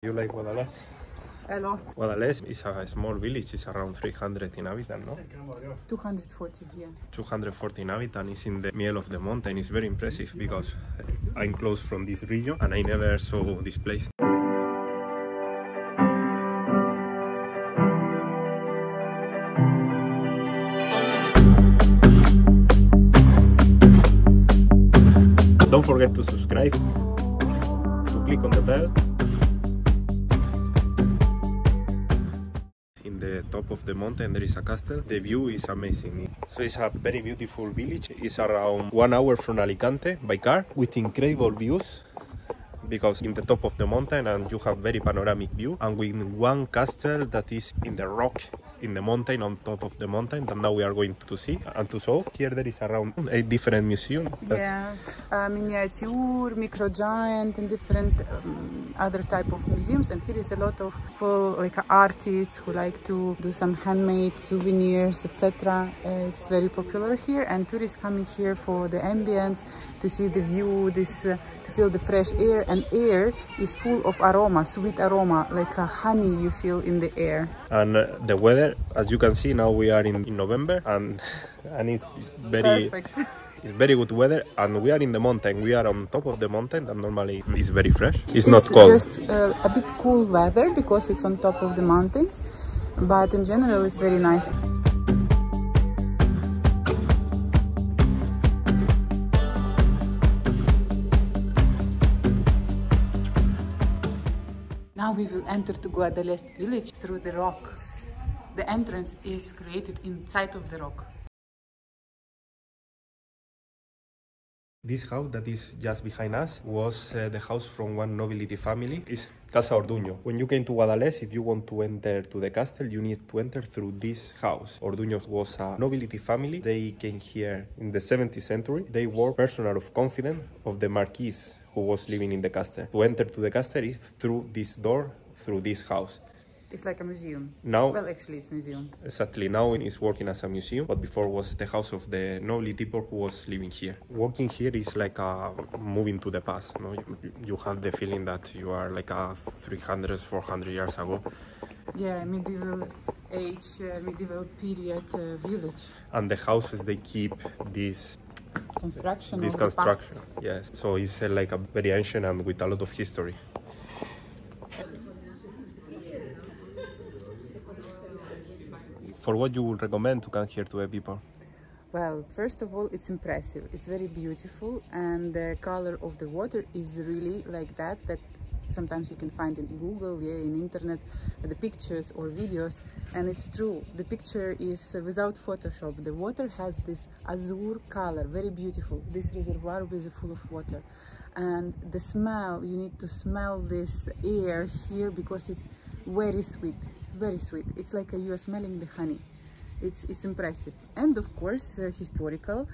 You like Guadalest? A lot. Guadalest is a small village. It's around 300 inhabitants, no? 240, yeah. 240 inhabitants. It's in the middle of the mountain. It's very impressive because I'm close from this region and I never saw this place. Don't forget to subscribe, to click on the bell. In the top of the mountain there is a castle. The view is amazing. So it's a very beautiful village. It's around 1 hour from Alicante by car with incredible views because in the top of the mountain and you have very panoramic view, and with one castle that is in the rock in the mountain, on top of the mountain, that now we are going to see and to show. Here there is around 8 different museums. Yeah, miniature, micro giant, and different other type of museums. And here is a lot of people, like artists who like to do some handmade souvenirs, etc. It's very popular here, and tourists coming here for the ambience, to see the view, this to feel the fresh air. And air is full of aroma, sweet aroma, like a honey you feel in the air. And the weather, as you can see, now we are in November, and it's very perfect. It's very good weather, and we are in the mountain. We are on top of the mountain, and normally it's very fresh. It's not cold. Just a bit cool weather because it's on top of the mountains, but in general it's very nice. Now we will enter to Guadalest village through the rock. The entrance is created inside of the rock. This house that is just behind us was the house from one nobility family. It's Casa Orduño. When you came to Guadalest, if you want to enter to the castle, you need to enter through this house. Orduño was a nobility family. They came here in the 17th century. They were personal of confidence of the Marquis who was living in the castle. To enter to the castle is through this door, through this house. It's like a museum. Now, well, actually, it's a museum. Exactly. Now it's working as a museum, but before was the house of the nobility people who was living here. Walking here is like moving to the past. No? You have the feeling that you are like 300, 400 years ago. Yeah, medieval age, medieval period village. And the houses, they keep this construction. Yes. So it's like a very ancient and with a lot of history. For what you would recommend to come here to the people? Well, first of all, it's impressive. It's very beautiful, and the color of the water is really like that sometimes you can find in Google, yeah, in internet, the pictures or videos, and it's true. The picture is without Photoshop. The water has this azure color, very beautiful. This reservoir is full of water, and the smell, you need to smell this air here because it's very sweet, very sweet. It's like you are smelling the honey. It's impressive. And of course historical.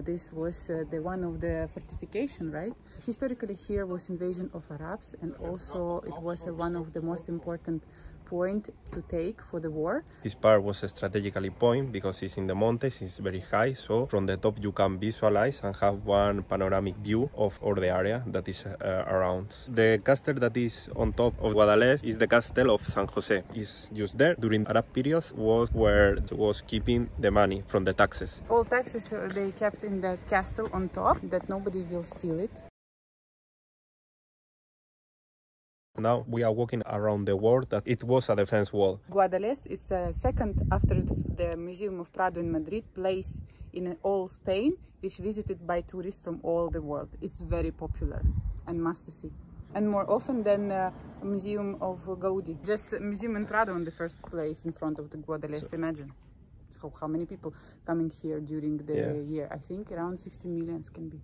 This was the one of the fortification, right? Historically here was invasion of Arabs, and also it was one of the most important point to take for the war. This part was strategically point because it's in the mountains, it's very high, so from the top you can visualize and have one panoramic view of all the area that is around. The castle that is on top of Guadalest is the castle of San Jose. It's just there during Arab periods was where it was keeping the money from the taxes. All taxes they kept in the castle on top, that nobody will steal it. Now we are walking around the wall that it was a defense wall. Guadalest, it's a second after the Museum of Prado in Madrid, place in all Spain, which visited by tourists from all the world. It's very popular and must see. And more often than a Museum of Gaudi. Just a Museum in Prado in the first place in front of the Guadalest, imagine. So how many people coming here during the year? I think around 16 million can be.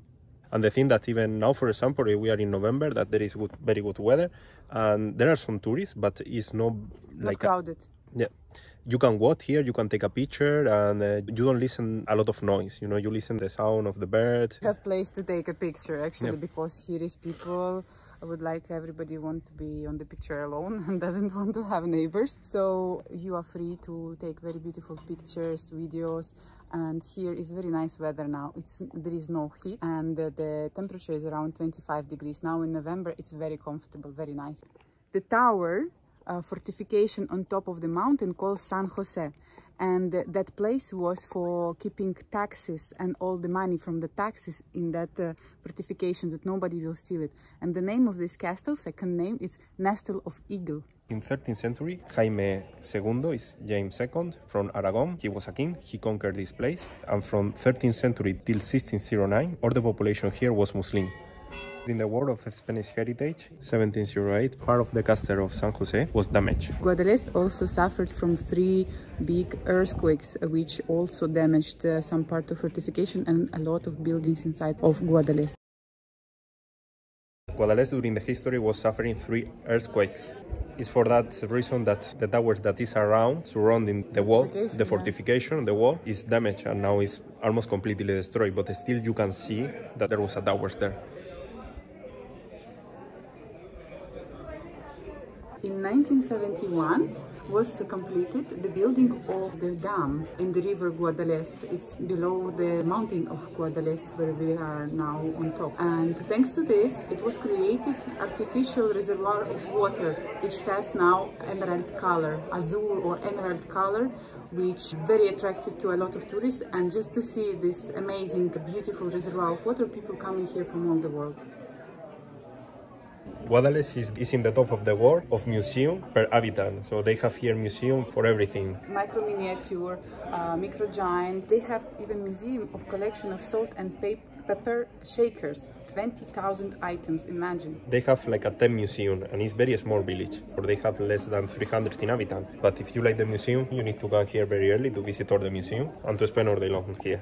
And the thing that even now, for example, we are in November, that there is very good weather, and there are some tourists, but it's not like crowded. Yeah, you can walk here, you can take a picture, and you don't listen a lot of noise. You know, you listen to the sound of the birds. You have place to take a picture actually, because here is people. I would like everybody want to be on the picture alone and doesn't want to have neighbors. So you are free to take very beautiful pictures, videos. And here is very nice weather now. There is no heat, and the temperature is around 25 degrees. Now in November, it's very comfortable, very nice. the tower fortification on top of the mountain called San Jose. And that place was for keeping taxes and all the money from the taxes in that fortification, that nobody will steal it. And the name of this castle, second name, is Nestle of Eagle. In 13th century, Jaime II is James II from Aragon. He was a king, he conquered this place. And from 13th century till 1609, all the population here was Muslim. In the War of Spanish Heritage, 1708, part of the castle of San Jose was damaged. Guadalest also suffered from 3 big earthquakes, which also damaged some part of fortification and a lot of buildings inside of Guadalest. Guadalest during the history was suffering 3 earthquakes. It's for that reason that the towers that is around, surrounding the wall, the fortification, the wall, is damaged and now is almost completely destroyed, but still you can see that there was a towers there. In 1971 was completed the building of the dam in the river Guadalest. It's below the mountain of Guadalest where we are now on top. And thanks to this, it was created artificial reservoir of water, which has now emerald color, azure or emerald color, which is very attractive to a lot of tourists. And just to see this amazing, beautiful reservoir of water, people coming here from all the world. Guadalest is in the top of the world of museum per habitant, so they have here museum for everything. Micro miniature, micro giant. They have even museum of collection of salt and pepper shakers. 20,000 items, imagine. They have like a 10 museum and it's very small village, or they have less than 300 inhabitants. But if you like the museum, you need to come here very early to visit all the museum and to spend all day long here.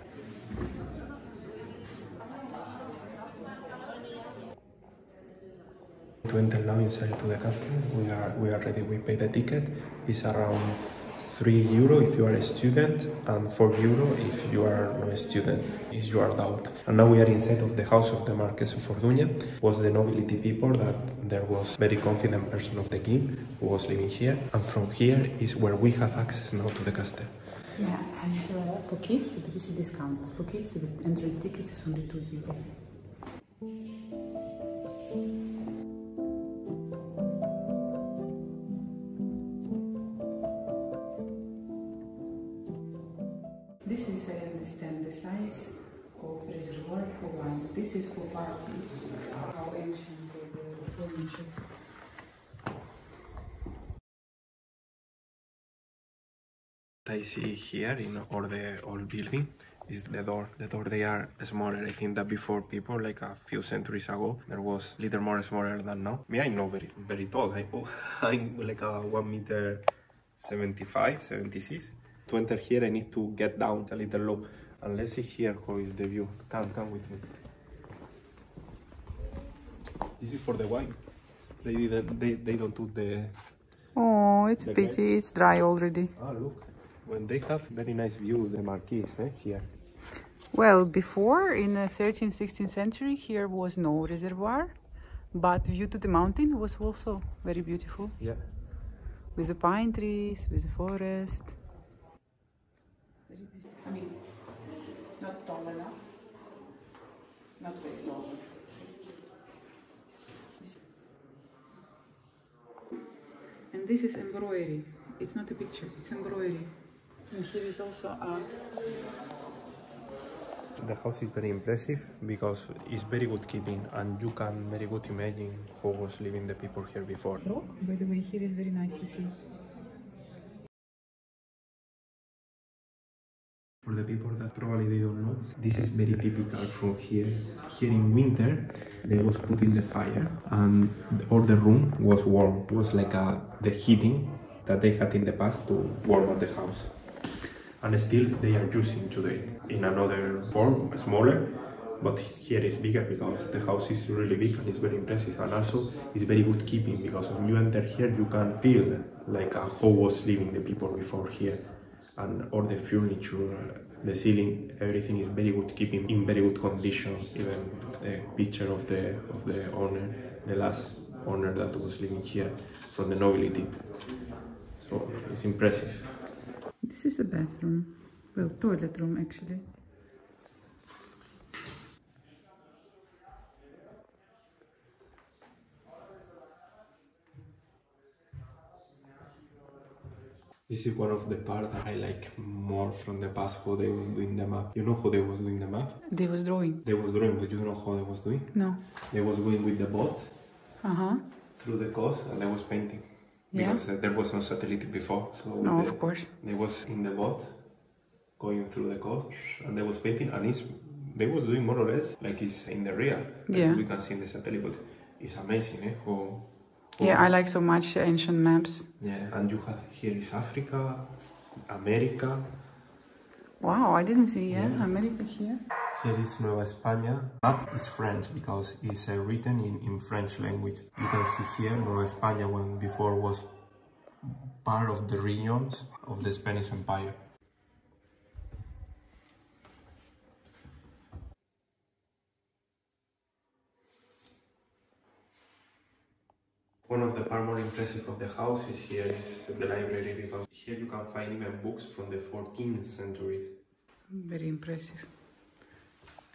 To enter now inside to the castle, we are ready. We pay the ticket. It's around €3 if you are a student and €4 if you are not a student, if you are adult. And now we are inside of the house of the Marquess of Orduña. Was the nobility people that there was very confident person of the king who was living here. And from here is where we have access now to the castle. Yeah, and for kids there is a discount. For kids the entrance ticket is only €2. This is, I understand, the size of reservoir for wine. This is for party. How ancient the furniture. I see here in all the old building is the door. The door they are smaller. I think that before people like a few centuries ago there was little more smaller than now. Me, I'm not very tall. I'm like a 1.75 m, 76. To enter here I need to get down a little low. And let's see here how is the view. Come with me. This is for the wine. They don't do the. Oh, it's a pity. It's dry already. Ah, look. When they have very nice view, the marquise here. Well, before in the 13th, 16th century, here was no reservoir, but view to the mountain was also very beautiful. Yeah. With the pine trees, with the forest. I mean, not tall enough, not very tall. And this is embroidery. It's not a picture, it's embroidery. And here is also a... The house is very impressive because it's very good keeping and you can very good imagine who was living the people here before. Rock, by the way, here is very nice to see. For the people that probably they don't know, this is very typical from here. Here in winter, they was put in the fire and all the room was warm. It was like the heating that they had in the past to warm up the house. And still they are using today in another form, smaller, but here is bigger because the house is really big and it's very impressive, and also it's very good keeping because when you enter here you can feel like how was living the people before here. And all the furniture, the ceiling, everything is very good keeping, in very good condition. Even the picture of the owner, the last owner that was living here from the nobility. So it's impressive. This is the bathroom, well, toilet room actually. This is one of the parts that I like more from the past, how they was doing the map. You know how they was doing the map? They was drawing. They was drawing, but you don't know how they was doing? No. They was going with the boat through the coast and they was painting. Because there was no satellite before. So no, of course. They was in the boat going through the coast and they was painting, and they was doing more or less like it's in the real. Like we can see in the satellite, but it's amazing, eh? Yeah, I like so much ancient maps. Yeah, and you have here is Africa, America. Wow, I didn't see America here. Here is Nueva España. Map is French because it's written in French language. You can see here Nueva España, when before was part of the regions of the Spanish Empire. One of the parts more impressive of the house is here is the library, because here you can find even books from the 14th century. Very impressive.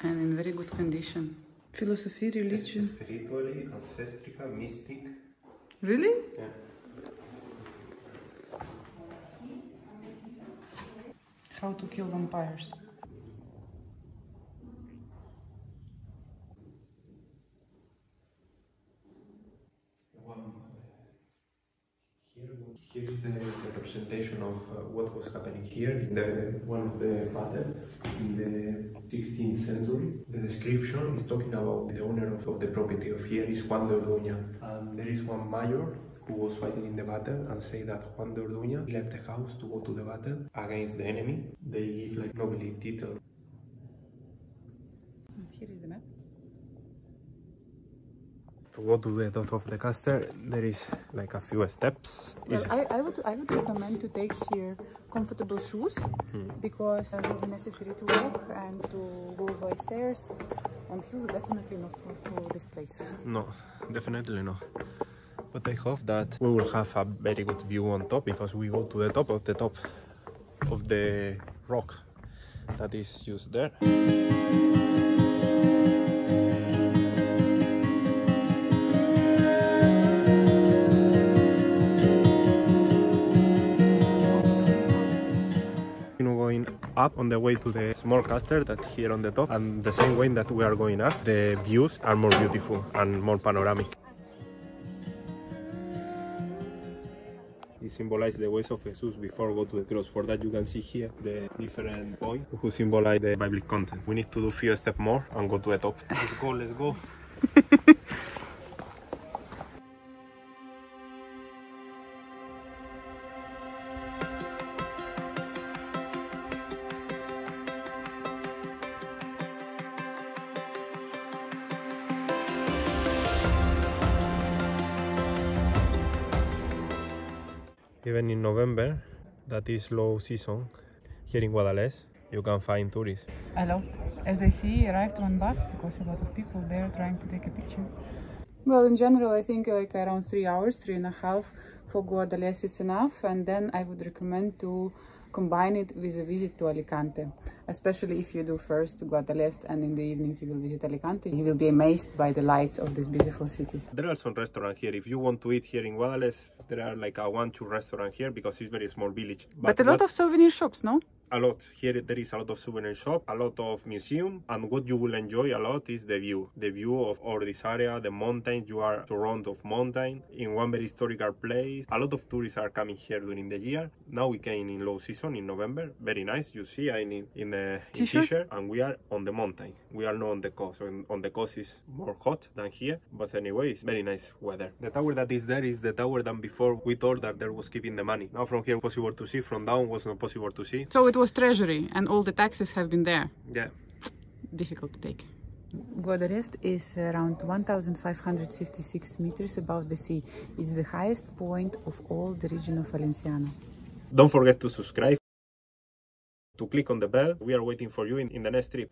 And in very good condition. Philosophy, religion. Spiritually, ancestral, mystic. Really? Yeah. How to kill vampires. Here is the representation of what was happening here in one of the battles in the 16th century. The description is talking about the owner of the property of here is Juan de Orduña. And there is one mayor who was fighting in the battle and say that Juan de Orduña left the house to go to the battle against the enemy. They give like nobility title. Here is the map. To go to the top of the castle, there is like a few steps. Well, I would recommend to take here comfortable shoes because it will be necessary to walk and to go by stairs. On hills, definitely not for this place. No, definitely not. But I hope that we will have a very good view on top, because we go to the top of the rock that is used there. Going up on the way to the small castle that here on the top, and the same way that we are going up, the views are more beautiful and more panoramic. It symbolizes the ways of Jesus before go to the cross. For that you can see here the different points who symbolize the biblical content. We need to do a few steps more and go to the top. Let's go, let's go. Even in November, that is low season, here in Guadalest, you can find tourists. A lot. As I see, arrived one bus because a lot of people there trying to take a picture. Well, in general, I think like around 3 hours, 3.5 for Guadalest it's enough, and then I would recommend to combine it with a visit to Alicante, especially if you do first Guadalest and in the evening you will visit Alicante. You will be amazed by the lights of this beautiful city. There are some restaurants here. If you want to eat here in Guadalest, there are like a 1-2 restaurant here because it's very small village. But a lot of souvenir shops, no? A lot. Here there is a lot of souvenir shop, a lot of museum, and what you will enjoy a lot is the view. The view of all this area, the mountains. You are surrounded of mountain in one very historical place. A lot of tourists are coming here during the year. Now we came in low season in November. Very nice. You see, I'm in a t-shirt, and we are on the mountain. We are not on the coast. On the coast is more hot than here, but anyway, it's very nice weather. The tower that is there is the tower that before we thought that there was keeping the money. Now from here possible to see, from down was not possible to see. So it was treasury and all the taxes have been there. Yeah. Difficult to take. Guadalest is around 1,556 meters above the sea. It's the highest point of all the region of Valenciano. Don't forget to subscribe, to click on the bell. We are waiting for you in the next trip.